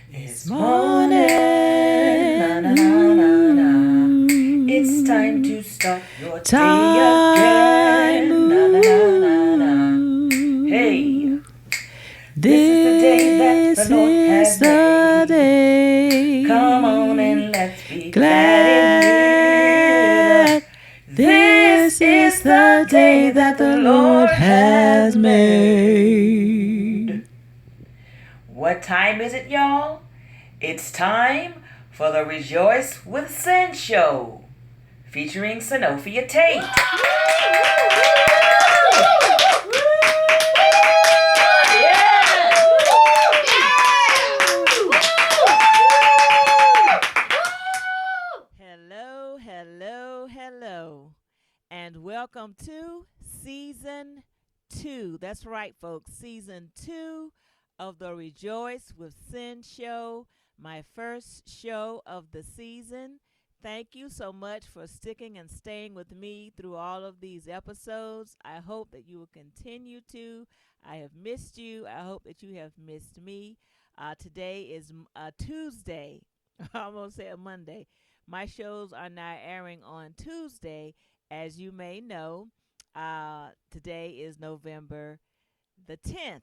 It's morning. Na, na, na, na, na. It's time to start your day again. Na, na, na, na, na. Hey, this is the day that the Lord has made. Day. Come on and let's be glad in it. This is the day that the Lord has made. What time is it, y'all? It's time for the Rejoice with Syn Show, featuring Sonophia Tate. Hello, hello, hello, and welcome to Season 2. That's right, folks, Season 2 of the Rejoice with Syn Show, my first show of the season. Thank you so much for sticking and staying with me through all of these episodes. I hope that you will continue to. I have missed you. I hope that you have missed me. Today is Tuesday. I almost said Monday. My shows are now airing on Tuesday. As you may know, today is November the 10th.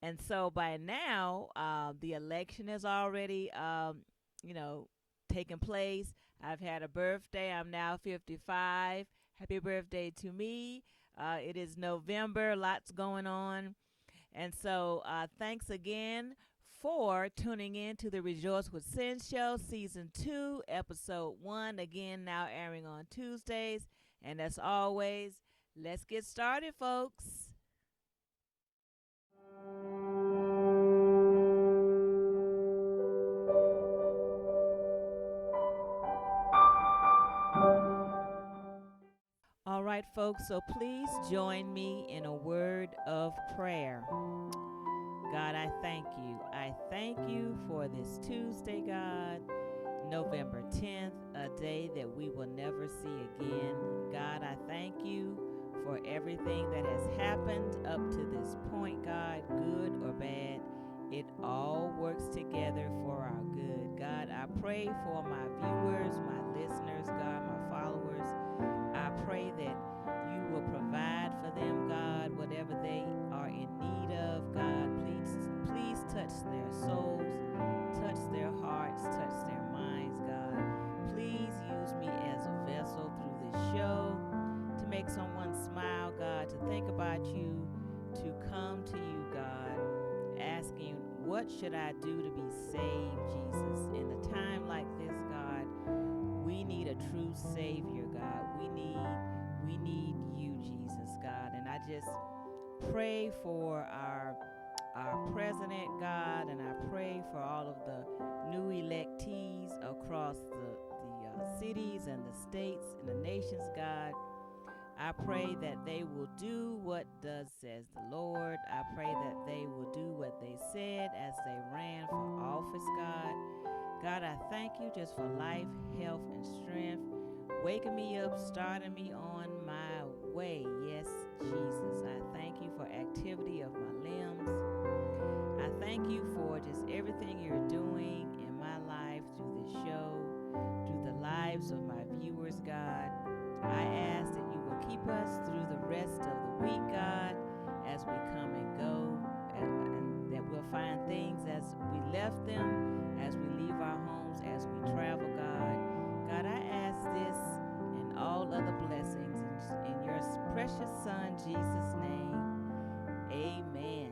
And so by now, the election has already, taken place. I've had a birthday. I'm now 55. Happy birthday to me. It is November. Lots going on. And so thanks again for tuning in to the Rejoice with Syn Show, Season 2, Episode 1. Again, now airing on Tuesdays. And as always, let's get started, folks. All right, folks, so please join me in a word of prayer. God, I thank you. I thank you for this Tuesday, God, November 10th, a day that we will never see again. God, I thank you for everything that has happened up to this point, God, good or bad. It all works together for our good. God, I pray for my viewers, my listeners, God, my followers. I pray that you will provide for them, God, whatever they are in need of. God, please touch their souls, touch their hearts, touch their minds, God. Please use me as a vessel through this show to make someone smile, God, to think about you, to come to you, God, asking, what should I do to be saved, Jesus? In a time like this, God, we need a true Savior, God. We need you, Jesus, God. And I just pray for our president, God, and I pray for all of the new electees across the cities and the states and the nations, God. I pray that they will do what thus says the Lord. I pray that they will do what they said as they ran for office, God. God, I thank you just for life, health, and strength, waking me up, starting me on my way. Yes, Jesus, I thank you for activity of my limbs. I thank you for just everything you're doing in my life through this show, through the lives of my viewers, God. I ask that you will keep us through the rest of the week, God, as we come and go, and that we'll find things as we left them, as we leave our homes, as we travel, God. God, I ask this and all other blessings in your precious Son, Jesus' name. Amen.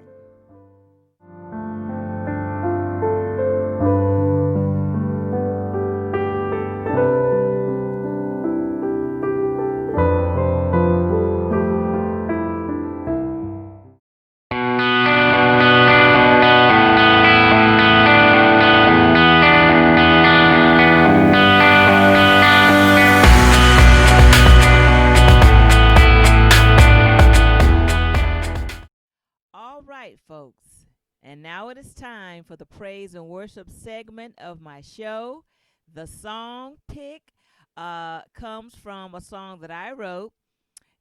All right, folks. And now it is time for the praise and worship segment of my show. The song pick comes from a song that I wrote.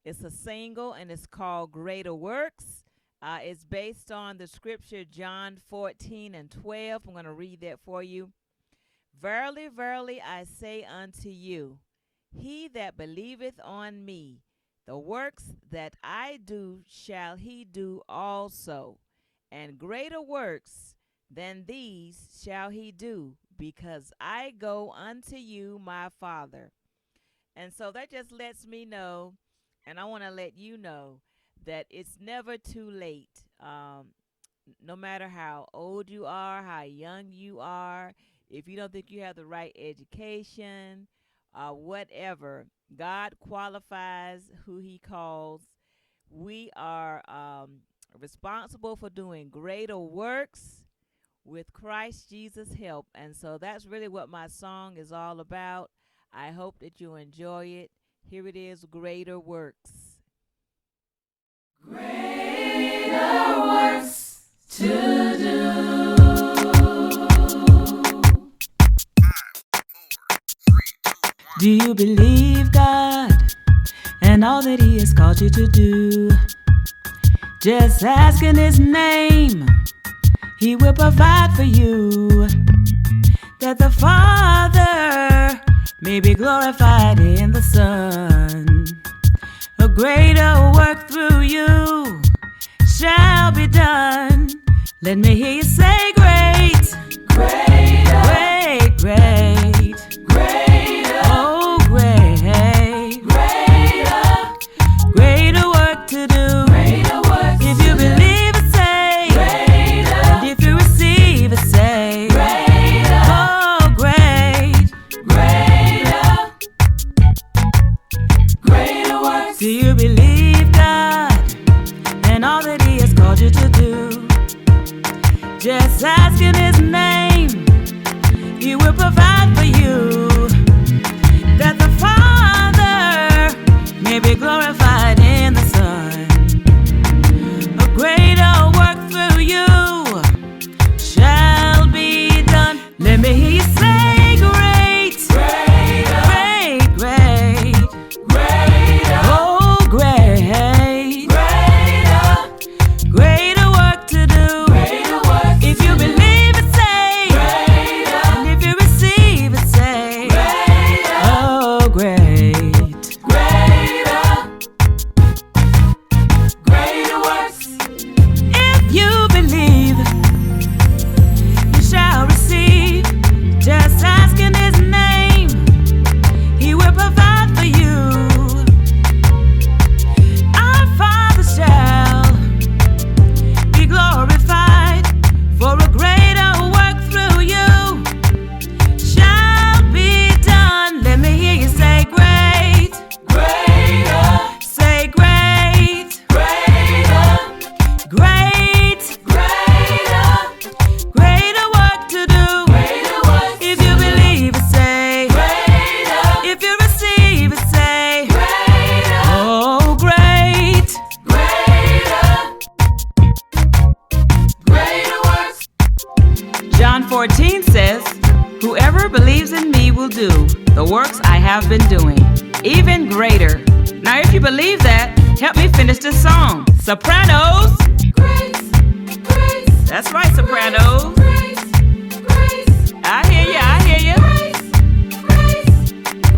It's a single and it's called Greater Works. It's based on the scripture John 14:12. I'm going to read that for you. Verily, verily, I say unto you, he that believeth on me, the works that I do shall he do also, and greater works than these shall he do, because I go unto you, my Father. And so that just lets me know, and I want to let you know, that it's never too late. No matter how old you are, how young you are, if you don't think you have the right education, whatever, God qualifies who he calls. We are responsible for doing greater works with Christ Jesus' help. And so that's really what my song is all about. I hope that you enjoy it. Here it is, Greater Works. Greater works to do. 5, 4, 3, 2, 1. Do you believe God and all that he has called you to do? Just ask in his name, he will provide for you, that the Father may be glorified in the Son. A greater work through you shall be done. Let me hear you say great, Greater, great, great, greater, oh great, greater, greater work to do. greater works If you to do. believe it, say, Greater, and if you receive it, say, greater, oh great, greater, greater works. do you believe God and all that he has called you to do? Just ask in his name, he will provide for you, that the Father may be glorified in the Son. A greater work through you shall be done. Let me hear you say great, Greater, great, great, greater, oh great, greater, greater work to do. greater works. If you believe it, say, Greater, and if you receive it, say, greater, oh great. greater, greater works. If you believe, you shall receive. Just ask in his name, he will provide for you. Our Father shall be glorified, for a greater work through you shall be done. Let me hear you say great, Greater, say great, greater, great, greater, greater work to do. greater works. If you believe it, say, Greater, if you receive it, say, greater, oh great, greater, greater works. John 14 says, whoever believes in me will do the works I have been doing, even greater. Now if you believe that, help me finish this song. Sopranos, Grace, grace, that's right, sopranos. grace, grace, I hear you, I hear you. grace, grace,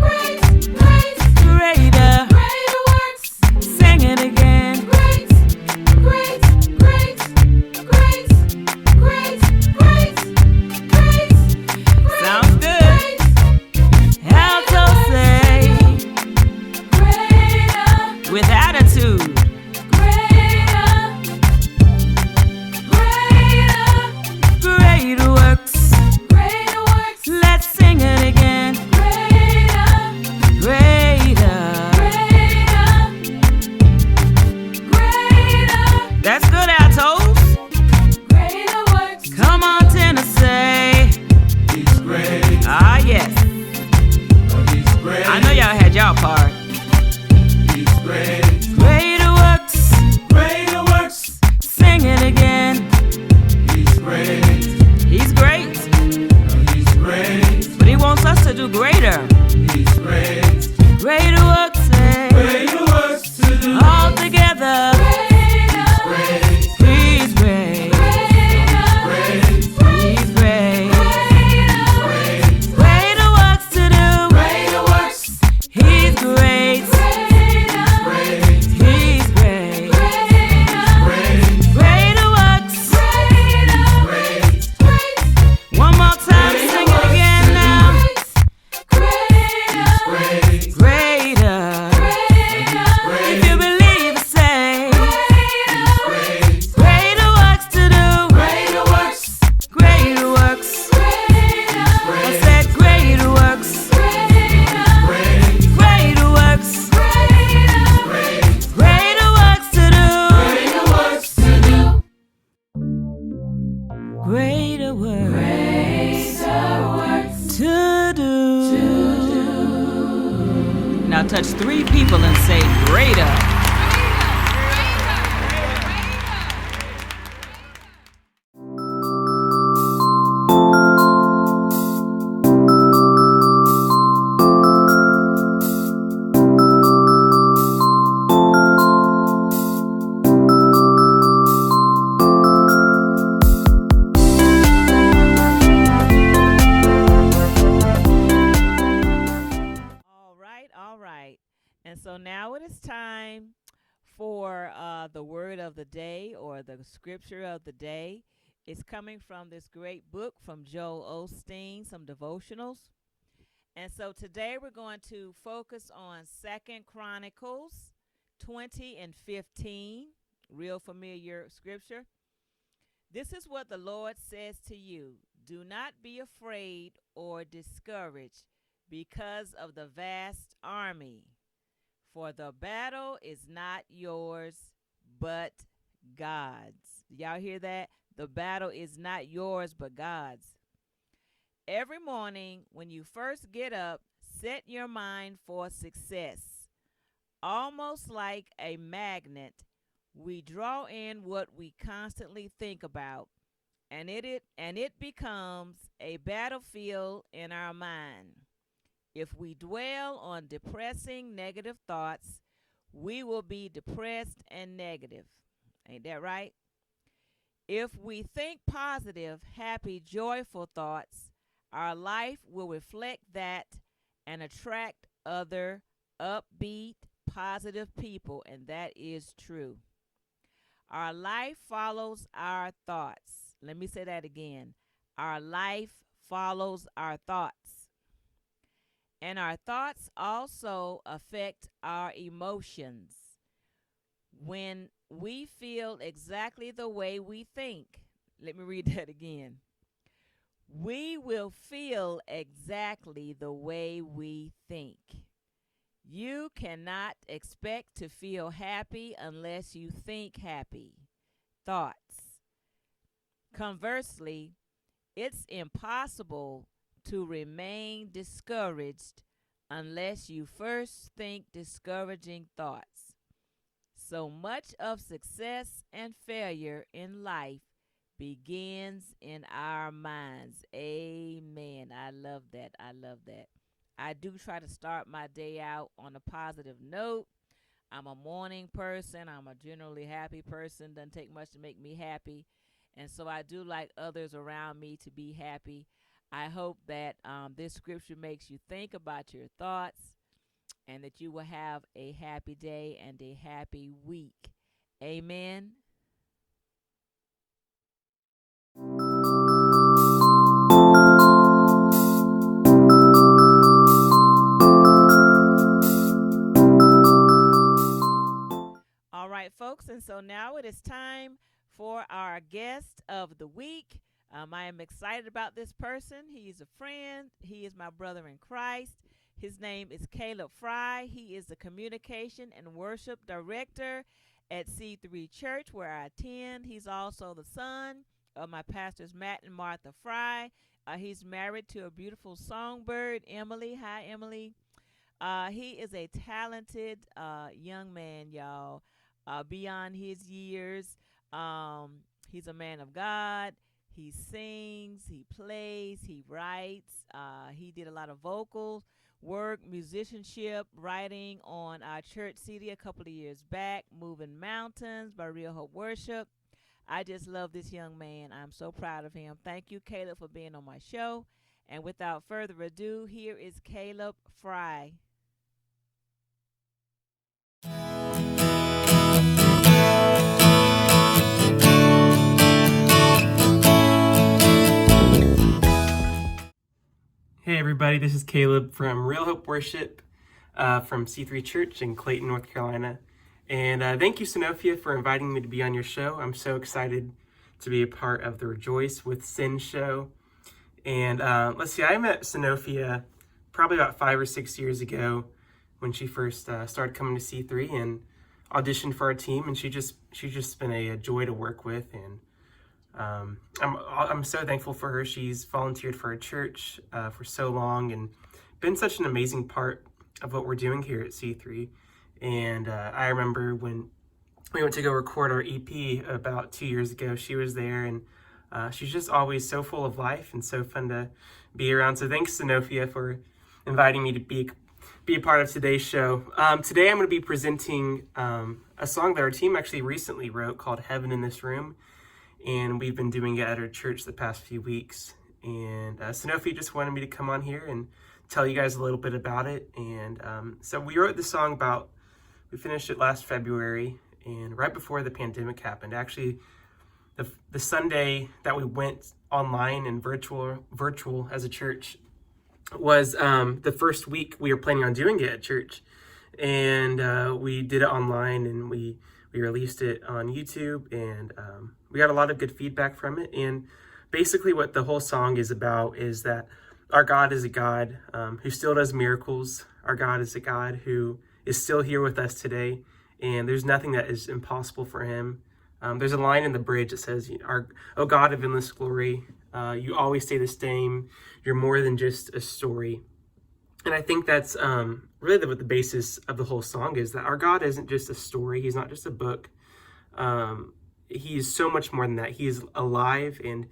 grace, grace, Greater, greater works. sing it again. Grace, grace, grace, grace, grace, grace, grace, Sounds good. Alto say, greater, with attitude. greater, greater, greater works to do. Now touch 3 people and say greater. All right. And so now it is time for the word of the day or the scripture of the day. It's coming from this great book from Joel Osteen, some devotionals. And so today we're going to focus on 2 Chronicles 20 and 15, real familiar scripture. This is what the Lord says to you. Do not be afraid or discouraged because of the vast army, for the battle is not yours, but God's. Y'all hear that? The battle is not yours, but God's. Every morning when you first get up, set your mind for success. Almost like a magnet, we draw in what we constantly think about, and it becomes a battlefield in our mind. If we dwell on depressing negative thoughts, we will be depressed and negative. Ain't that right? If we think positive, happy, joyful thoughts, our life will reflect that and attract other upbeat, positive people, and that is true. Our life follows our thoughts. Let me say that again. Our life follows our thoughts. And our thoughts also affect our emotions. When we feel exactly the way we think, let me read that again. We will feel exactly the way we think. You cannot expect to feel happy unless you think happy thoughts. Conversely, it's impossible to remain discouraged unless you first think discouraging thoughts. So much of success and failure in life begins in our minds. Amen. I love that. I love that. I do try to start my day out on a positive note. I'm a morning person. I'm a generally happy person. Doesn't take much to make me happy. And so I do like others around me to be happy. I hope that this scripture makes you think about your thoughts and that you will have a happy day and a happy week. Amen. All right, folks, and so now it is time for our guest of the week. I am excited about this person. He is a friend. He is my brother in Christ. His name is Caleb Fry. He is the communication and worship director at C3 Church, where I attend. He's also the son of my pastors, Matt and Martha Fry. He's married to a beautiful songbird, Emily. Hi, Emily. He is a talented young man, y'all, beyond his years. He's a man of God. He sings, he plays, he writes. He did a lot of vocal work, musicianship, writing on our church CD a couple of years back, Moving Mountains by Real Hope Worship. I just love this young man. I'm so proud of him. Thank you, Caleb, for being on my show. And without further ado, here is Caleb Fry. Hey everybody, this is Caleb from Real Hope Worship from C3 Church in Clayton, North Carolina. And thank you, Sanophia, for inviting me to be on your show. I'm so excited to be a part of the Rejoice With Syn Show. And let's see, I met Sanophia probably about 5 or 6 years ago when she first started coming to C3 and auditioned for our team. And she's just been a joy to work with and I'm so thankful for her. She's volunteered for our church for so long and been such an amazing part of what we're doing here at C3. And I remember when we went to go record our EP about 2 years ago, she was there, and she's just always so full of life and so fun to be around. So thanks, Sanophia, for inviting me to be a part of today's show. Today I'm going to be presenting a song that our team actually recently wrote called Heaven in This Room, and we've been doing it at our church the past few weeks. And Sanophia just wanted me to come on here and tell you guys a little bit about it. And so we wrote the song we finished it last February, and right before the pandemic happened. Actually, the Sunday that we went online and virtual as a church was the first week we were planning on doing it at church. And we did it online, and we released it on YouTube, and we got a lot of good feedback from it. And basically what the whole song is about is that our God is a God who still does miracles. Our God is a God who is still here with us today, and there's nothing that is impossible for him. There's a line in the bridge that says, "O God of endless glory, you always stay the same. You're more than just a story." And I think that's really what the basis of the whole song is, that our God isn't just a story. He's not just a book. He is so much more than that. He is alive, and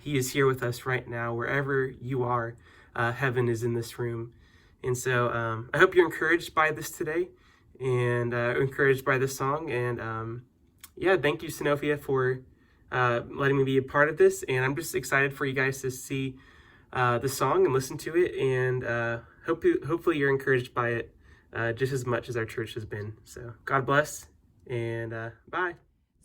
he is here with us right now. Wherever you are, heaven is in this room. And so I hope you're encouraged by this today, and encouraged by this song. And thank you, Sanophia, for letting me be a part of this. And I'm just excited for you guys to see the song and listen to it. And hopefully you're encouraged by it just as much as our church has been. So God bless, and bye.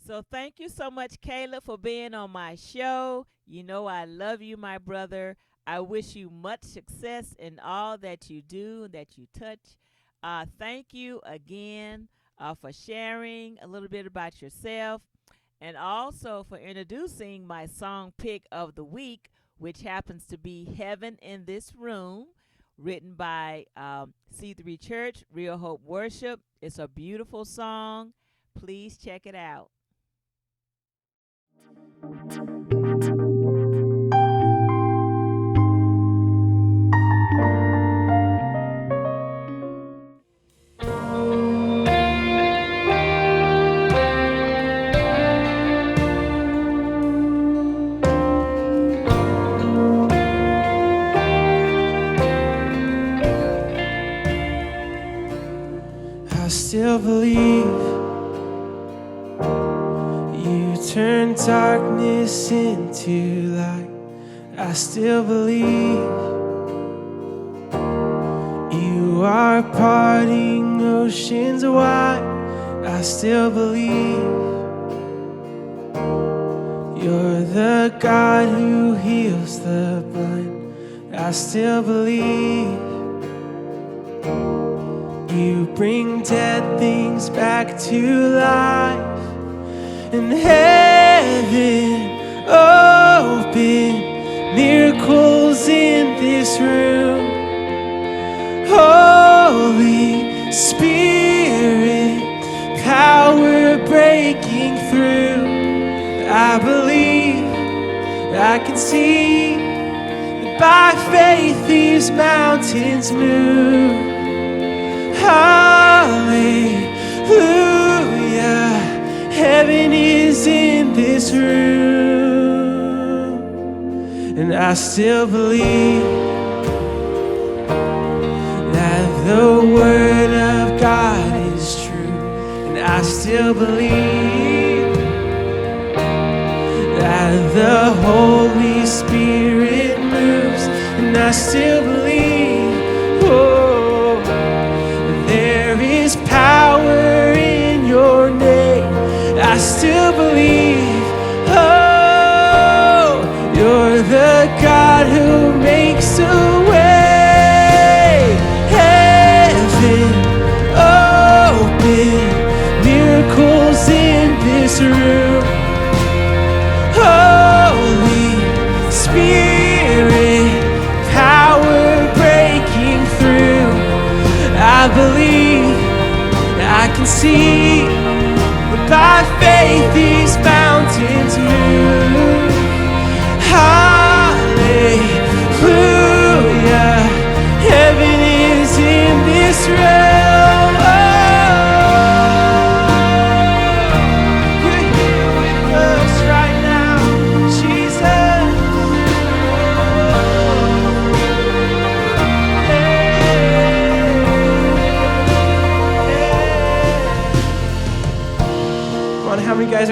So thank you so much, Caleb, for being on my show. You know I love you, my brother. I wish you much success in all that you do, that you touch. Thank you again for sharing a little bit about yourself, and also for introducing my song pick of the week, which happens to be Heaven in This Room, written by C3 Church, Real Hope Worship. It's a beautiful song. Please check it out. I still believe you turn darkness into light. I still believe you are parting oceans wide. I still believe you're the God who heals the blind. I still believe you bring dead things back to life. And heaven open, miracles in this room. Holy Spirit, power breaking through. I believe, I can see that by faith these mountains move. Hallelujah, heaven is in this room. And I still believe that the word of God is true. And I still believe that the Holy Spirit moves. And I still believe, oh, there is power in your name. I still believe, oh, you're the God who makes a way. Heaven open, miracles in this room. Holy Spirit, power breaking through. I believe, I can see, but by faith these mountains move.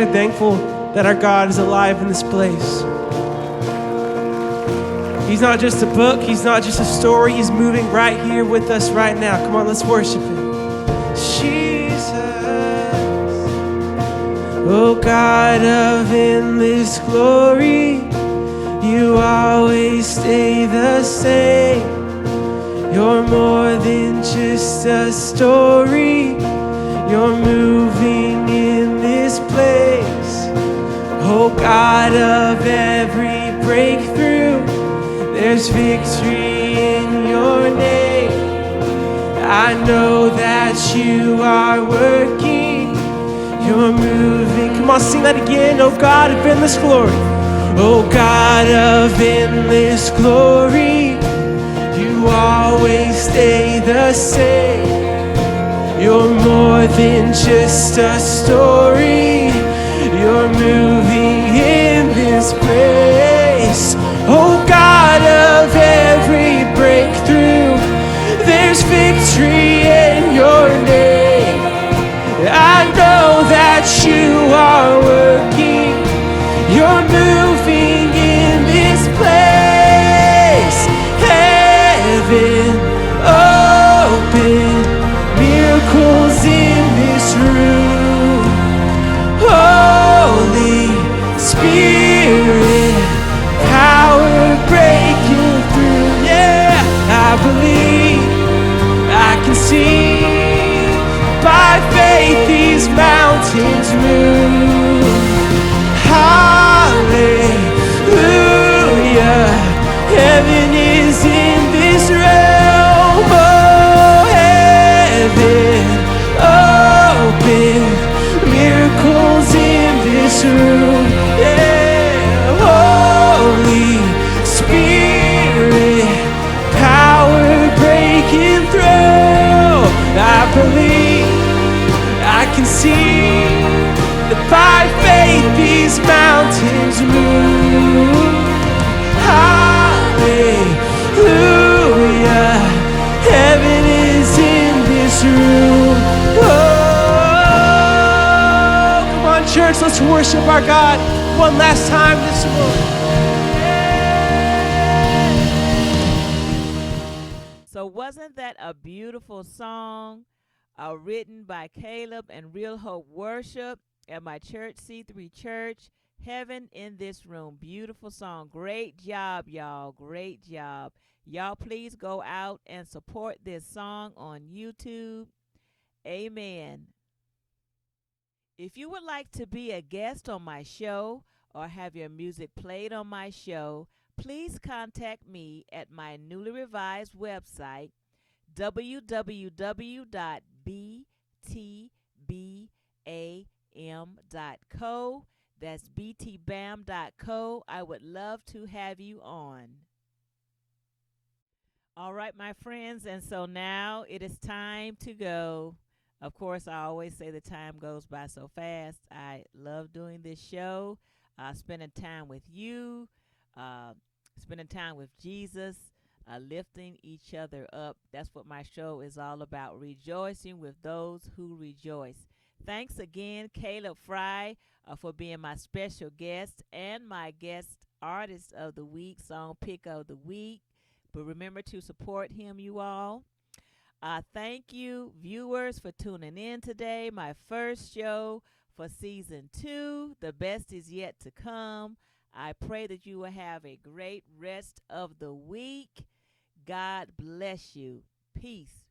so thankful that our God is alive in this place. He's not just a book, he's not just a story, he's moving right here with us right now. Come on, let's worship him. Jesus, oh God of endless glory, you always stay the same. You're more than just a story, you're moving in this place. Oh God of every breakthrough, there's victory in your name. I know that you are working, you're moving. Come on, sing that again. Oh God of endless glory, oh God of endless glory, you always stay the same. You're more than just a story, you're moving in this place. Oh God of every breakthrough, there's victory in your name. I know that you are working, you're moving in this place. Heaven open, miracles in this room. Holy Spirit, power breaking through. Yeah, I believe, I can see, by faith these mountains move. Hallelujah, heaven is in this realm. Oh, heaven open, miracles in this room. Yeah, Holy Spirit, power breaking through. I believe, I can see, that by faith these mountains move. Hallelujah, heaven is in this room. Oh, come on, church, let's worship our God one last time this morning. So wasn't that a beautiful song written by Caleb and Real Hope Worship at my church, C3 Church? Heaven in this room. Beautiful song. Great job, y'all. Great job. Y'all, please go out and support this song on YouTube. Amen. If you would like to be a guest on my show or have your music played on my show, please contact me at my newly revised website, www.btbam.co. That's btbam.co. I would love to have you on. All right, my friends, and so now it is time to go. Of course, I always say the time goes by so fast. I love doing this show, spending time with you, spending time with Jesus, lifting each other up. That's what my show is all about, rejoicing with those who rejoice. Thanks again, Caleb Fry, for being my special guest and my guest artist of the week, song pick of the week. But remember to support him, you all. Thank you, viewers, for tuning in today. My first show for season 2. The best is yet to come. I pray that you will have a great rest of the week. God bless you. Peace.